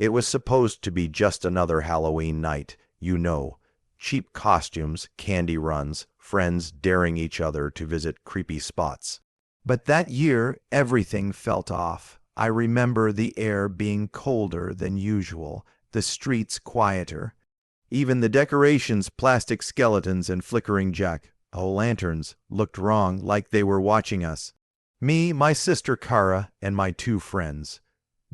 It was supposed to be just another Halloween night, you know. Cheap costumes, candy runs, friends daring each other to visit creepy spots. But that year, everything felt off. I remember the air being colder than usual, the streets quieter. Even the decorations, plastic skeletons and flickering jack-o'-lanterns, looked wrong, like they were watching us. Me, my sister Kara, and my two friends.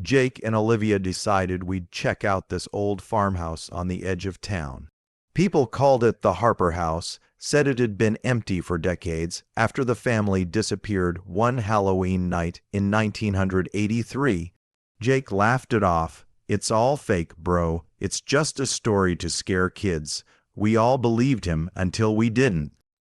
Jake and Olivia decided we'd check out this old farmhouse on the edge of town. People called it the Harper House, said it had been empty for decades after the family disappeared one Halloween night in 1983. Jake laughed it off. "It's all fake, bro. It's just a story to scare kids." We all believed him until we didn't.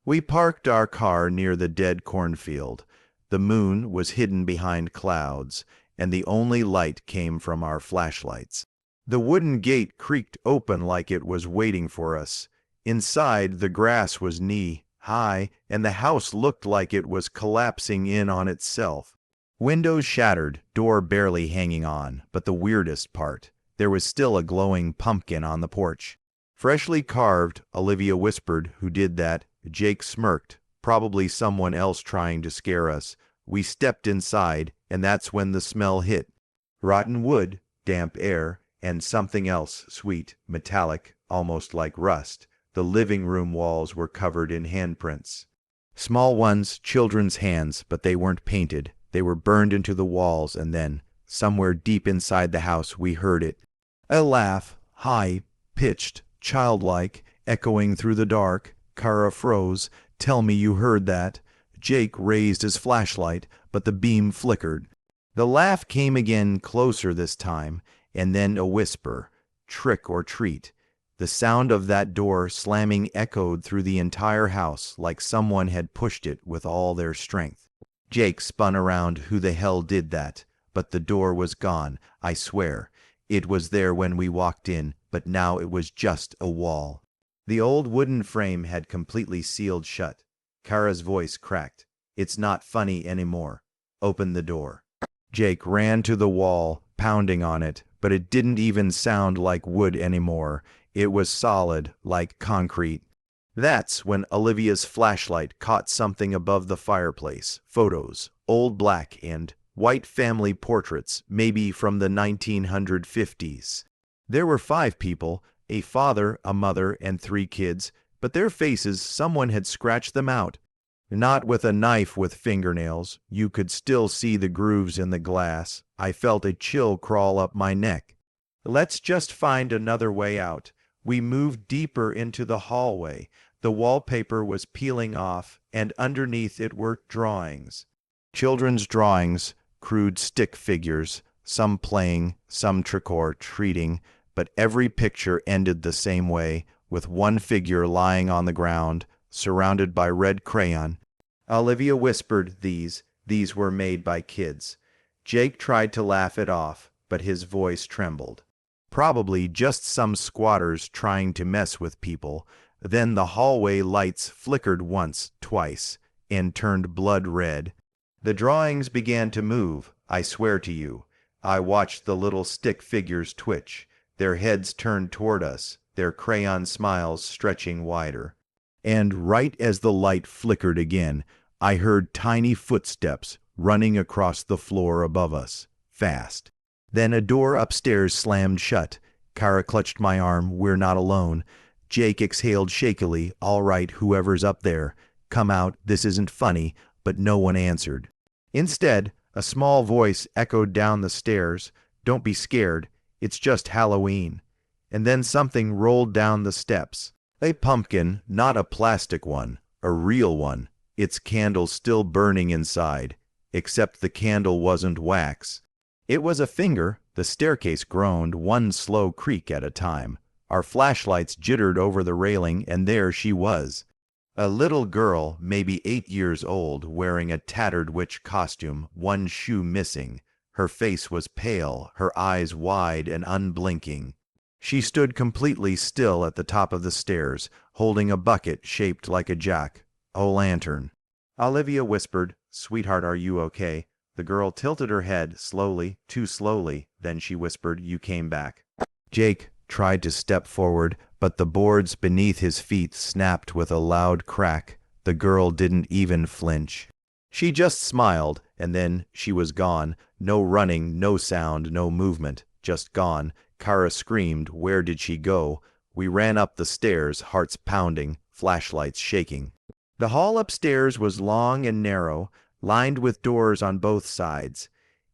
We parked our car near the dead cornfield. The moon was hidden behind clouds, and the only light came from our flashlights. The wooden gate creaked open like it was waiting for us. Inside, the grass was knee-high, and the house looked like it was collapsing in on itself. Windows shattered, door barely hanging on, but the weirdest part, there was still a glowing pumpkin on the porch. Freshly carved, Olivia whispered, "Who did that?" Jake smirked, "Probably someone else trying to scare us." We stepped inside, and that's when the smell hit. Rotten wood, damp air, and something else, sweet, metallic, almost like rust. The living room walls were covered in handprints. Small ones, children's hands, but they weren't painted. They were burned into the walls, and then, somewhere deep inside the house, we heard it. A laugh, high-pitched, childlike, echoing through the dark. Kara froze. "Tell me you heard that." Jake raised his flashlight, but the beam flickered. The laugh came again, closer this time, and then a whisper, "Trick or treat." The sound of that door slamming echoed through the entire house like someone had pushed it with all their strength. Jake spun around. Who the hell did that? But the door was gone, I swear. It was there when we walked in, but now it was just a wall. The old wooden frame had completely sealed shut. Kara's voice cracked. "It's not funny anymore. Open the door." Jake ran to the wall, pounding on it, but it didn't even sound like wood anymore. It was solid, like concrete. That's when Olivia's flashlight caught something above the fireplace. Photos, old black and white family portraits, maybe from the 1950s. There were 5 people, a father, a mother, and 3 kids, but their faces, someone had scratched them out. Not with a knife with fingernails. You could still see the grooves in the glass. I felt a chill crawl up my neck. Let's just find another way out. We moved deeper into the hallway. The wallpaper was peeling off, and underneath it were drawings. Children's drawings, crude stick figures, some playing, some trick-or-treating, but every picture ended the same way, with one figure lying on the ground, surrounded by red crayon. Olivia whispered, These were made by kids." Jake tried to laugh it off, but his voice trembled. Probably just some squatters trying to mess with people. Then the hallway lights flickered once, twice, and turned blood red. The drawings began to move, I swear to you. I watched the little stick figures twitch, their heads turned toward us, their crayon smiles stretching wider. And right as the light flickered again, I heard tiny footsteps running across the floor above us, fast. Then a door upstairs slammed shut. Kara clutched my arm. "We're not alone." Jake exhaled shakily. "All right, whoever's up there. Come out, this isn't funny," but no one answered. Instead, a small voice echoed down the stairs. "Don't be scared. It's just Halloween." And then something rolled down the steps. A pumpkin, not a plastic one, a real one, its candle still burning inside, except the candle wasn't wax. It was a finger. The staircase groaned, one slow creak at a time. Our flashlights jittered over the railing, and there she was. A little girl, maybe 8 years old, wearing a tattered witch costume, one shoe missing. Her face was pale, her eyes wide and unblinking. She stood completely still at the top of the stairs, holding a bucket shaped like a jack-o'-lantern. Olivia whispered, "Sweetheart, are you okay?" The girl tilted her head slowly, too slowly, then she whispered, "You came back." Jake tried to step forward, but the boards beneath his feet snapped with a loud crack. The girl didn't even flinch. She just smiled, and then she was gone. No running, no sound, no movement, just gone. Kara screamed. Where did she go? We ran up the stairs, hearts pounding, flashlights shaking. The hall upstairs was long and narrow, lined with doors on both sides.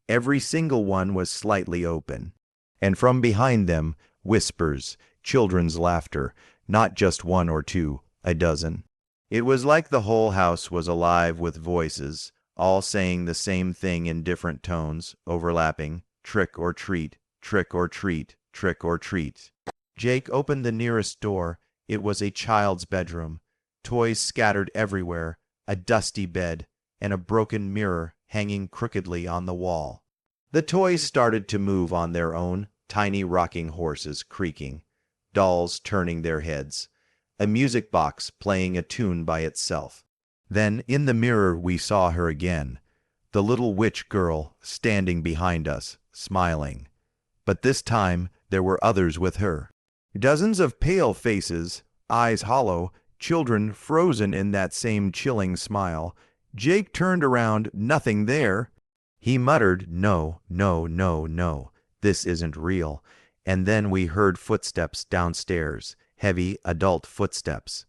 Every single one was slightly open. And from behind them, whispers, children's laughter, not just one or two, a dozen. It was like the whole house was alive with voices, all saying the same thing in different tones, overlapping, trick or treat, trick or treat, trick or treat. Jake opened the nearest door. It was a child's bedroom. Toys scattered everywhere, a dusty bed, and a broken mirror hanging crookedly on the wall. The toys started to move on their own, tiny rocking horses creaking, dolls turning their heads, a music box playing a tune by itself. Then, in the mirror, we saw her again, the little witch girl standing behind us, smiling. But this time, there were others with her. Dozens of pale faces, eyes hollow, children frozen in that same chilling smile. Jake turned around, nothing there. He muttered, "No, no, no, no, this isn't real." And then we heard footsteps downstairs, heavy adult footsteps.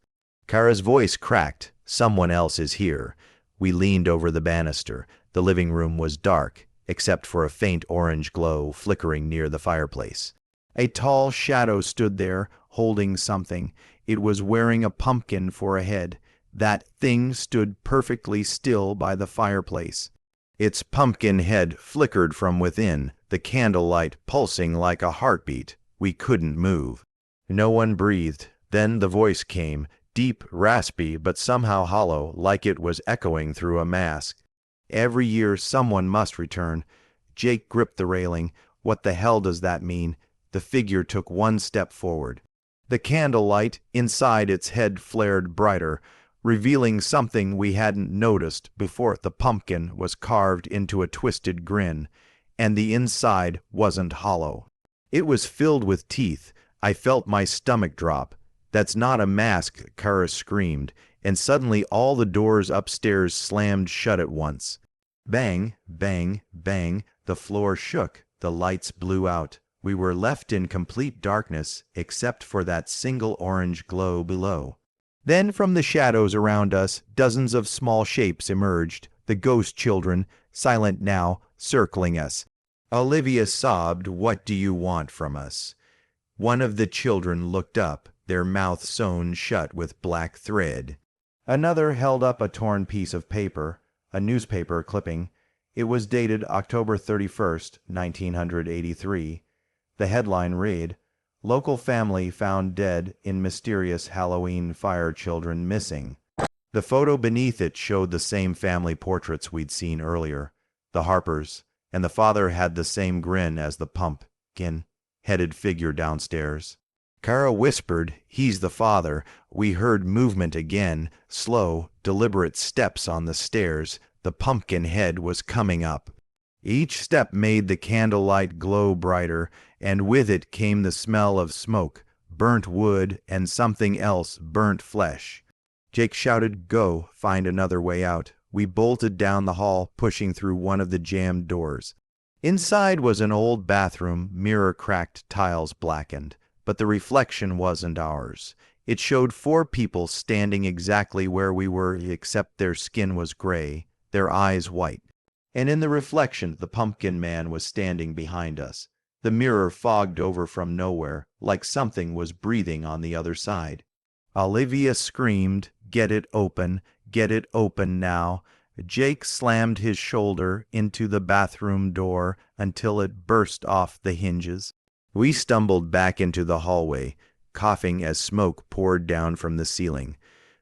Kara's voice cracked. "Someone else is here." We leaned over the banister. The living room was dark, except for a faint orange glow flickering near the fireplace. A tall shadow stood there, holding something. It was wearing a pumpkin for a head. That thing stood perfectly still by the fireplace. Its pumpkin head flickered from within, the candlelight pulsing like a heartbeat. We couldn't move. No one breathed. Then the voice came, deep, raspy, but somehow hollow, like it was echoing through a mask. "Every year someone must return." Jake gripped the railing. "What the hell does that mean?" The figure took one step forward. The candlelight inside its head flared brighter, revealing something we hadn't noticed before. The pumpkin was carved into a twisted grin, and the inside wasn't hollow. It was filled with teeth. I felt my stomach drop. "That's not a mask," Kara screamed, and suddenly all the doors upstairs slammed shut at once. Bang, bang, bang, the floor shook, the lights blew out. We were left in complete darkness except for that single orange glow below. Then from the shadows around us, dozens of small shapes emerged, the ghost children, silent now, circling us. Olivia sobbed, "What do you want from us?" One of the children looked up, their mouth sewn shut with black thread. Another held up a torn piece of paper, a newspaper clipping. It was dated October 31st, 1983. The headline read, "Local family found dead in mysterious Halloween fire, children missing." The photo beneath it showed the same family portraits we'd seen earlier, the Harpers, and the father had the same grin as the pumpkin-headed figure downstairs. Kara whispered, "He's the father." We heard movement again, slow, deliberate steps on the stairs. The pumpkin head was coming up. Each step made the candlelight glow brighter, and with it came the smell of smoke, burnt wood, and something else, burnt flesh. Jake shouted, "Go, find another way out." We bolted down the hall, pushing through one of the jammed doors. Inside was an old bathroom, mirror cracked, tiles blackened. But the reflection wasn't ours. It showed 4 people standing exactly where we were, except their skin was gray, their eyes white. And in the reflection, the pumpkin man was standing behind us. The mirror fogged over from nowhere, like something was breathing on the other side. Olivia screamed, get it open now." Jake slammed his shoulder into the bathroom door until it burst off the hinges. We stumbled back into the hallway, coughing as smoke poured down from the ceiling.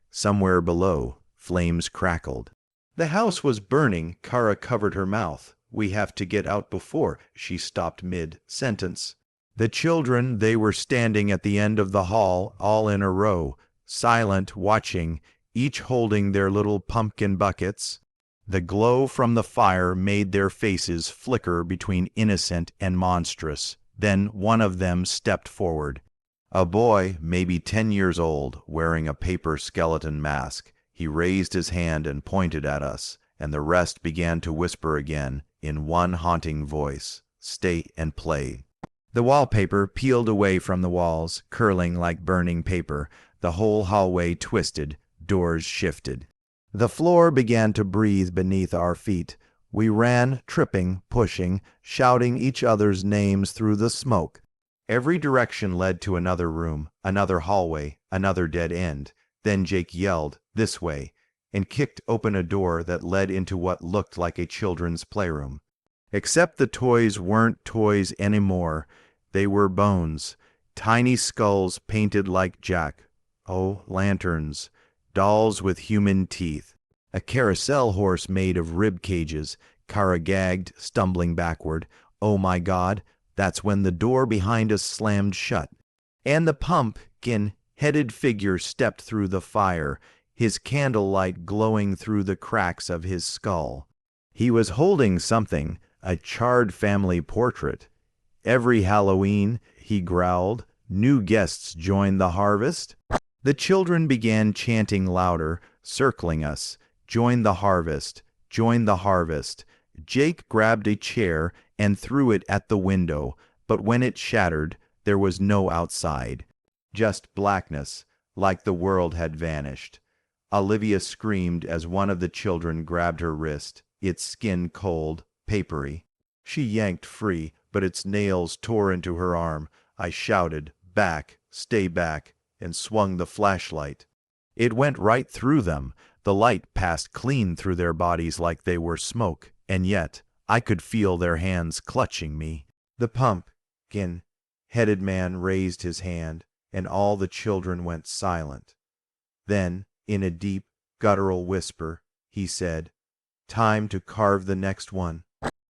Somewhere below, flames crackled. The house was burning. Kara covered her mouth. "We have to get out before—" She stopped mid-sentence. The children, they were standing at the end of the hall, all in a row, silent, watching, each holding their little pumpkin buckets. The glow from the fire made their faces flicker between innocent and monstrous. Then one of them stepped forward. A boy, maybe 10 years old, wearing a paper skeleton mask. He raised his hand and pointed at us, and the rest began to whisper again in one haunting voice, "Stay and play." The wallpaper peeled away from the walls, curling like burning paper. The whole hallway twisted, doors shifted. The floor began to breathe beneath our feet. We ran, tripping, pushing, shouting each other's names through the smoke. Every direction led to another room, another hallway, another dead end. Then Jake yelled, "This way," and kicked open a door that led into what looked like a children's playroom. Except the toys weren't toys anymore. They were bones, tiny skulls painted like jack-o'-lanterns, dolls with human teeth. A carousel horse made of rib cages. Kara gagged, stumbling backward. Oh my God, that's when the door behind us slammed shut. And the pumpkin-headed figure stepped through the fire, his candlelight glowing through the cracks of his skull. He was holding something, a charred family portrait. "Every Halloween," he growled, "new guests join the harvest." The children began chanting louder, circling us. "Join the harvest, join the harvest." Jake grabbed a chair and threw it at the window, but when it shattered, there was no outside. Just blackness, like the world had vanished. Olivia screamed as one of the children grabbed her wrist, its skin cold, papery. She yanked free, but its nails tore into her arm. I shouted, "Back, stay back," and swung the flashlight. It went right through them. The light passed clean through their bodies like they were smoke, and yet I could feel their hands clutching me. The pumpkin-headed man raised his hand, and all the children went silent. Then, in a deep, guttural whisper, he said, "Time to carve the next one."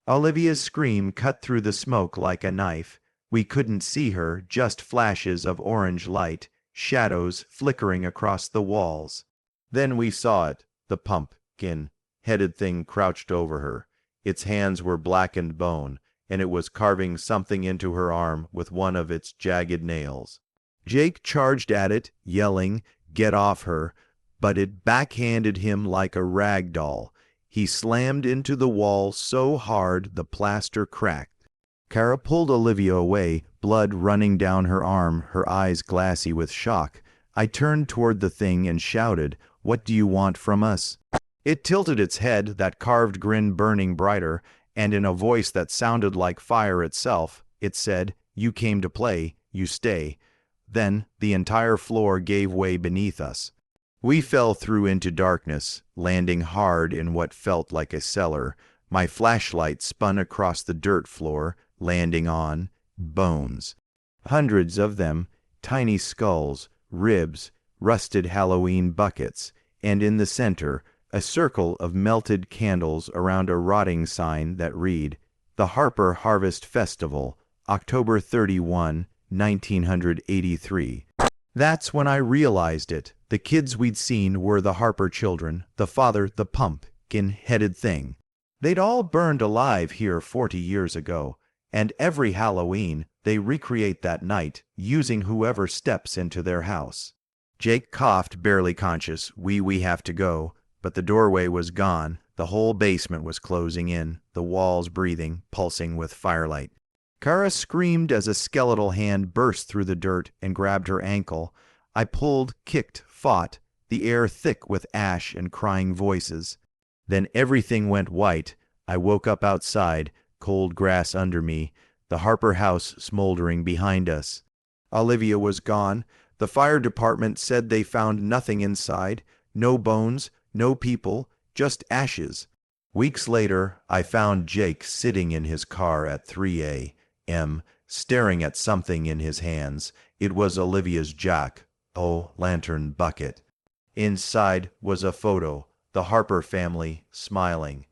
Olivia's scream cut through the smoke like a knife. We couldn't see her, just flashes of orange light, shadows flickering across the walls. Then we saw it, the pumpkin-headed thing crouched over her. Its hands were blackened bone, and it was carving something into her arm with one of its jagged nails. Jake charged at it, yelling, "Get off her," but it backhanded him like a rag doll. He slammed into the wall so hard the plaster cracked. Kara pulled Olivia away, blood running down her arm, her eyes glassy with shock. I turned toward the thing and shouted, "What do you want from us?" It tilted its head, that carved grin burning brighter, and in a voice that sounded like fire itself, it said, "You came to play, you stay." Then the entire floor gave way beneath us. We fell through into darkness, landing hard in what felt like a cellar. My flashlight spun across the dirt floor, landing on bones. Hundreds of them, tiny skulls, ribs, rusted Halloween buckets, and in the center, a circle of melted candles around a rotting sign that read, "The Harper Harvest Festival, October 31, 1983. That's when I realized it. The kids we'd seen were the Harper children, the father the pumpkin-headed thing. They'd all burned alive here 40 years ago, and every Halloween they recreate that night using whoever steps into their house. Jake coughed, barely conscious. We have to go. But the doorway was gone. The whole basement was closing in, the walls breathing, pulsing with firelight. Kara screamed as a skeletal hand burst through the dirt and grabbed her ankle. I pulled, kicked, fought, the air thick with ash and crying voices. Then everything went white. I woke up outside, cold grass under me, the Harper House smoldering behind us. Olivia was gone. The fire department said they found nothing inside, no bones, no people, just ashes. Weeks later, I found Jake sitting in his car at 3 a.m., staring at something in his hands. It was Olivia's jack-o'-lantern bucket. Inside was a photo, the Harper family smiling.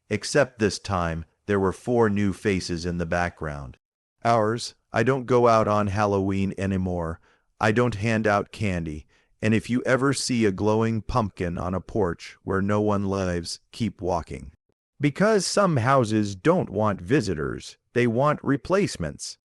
Except this time, there were 4 new faces in the background. Ours. I don't go out on Halloween anymore. I don't hand out candy. And if you ever see a glowing pumpkin on a porch where no one lives, keep walking. Because some houses don't want visitors, they want replacements.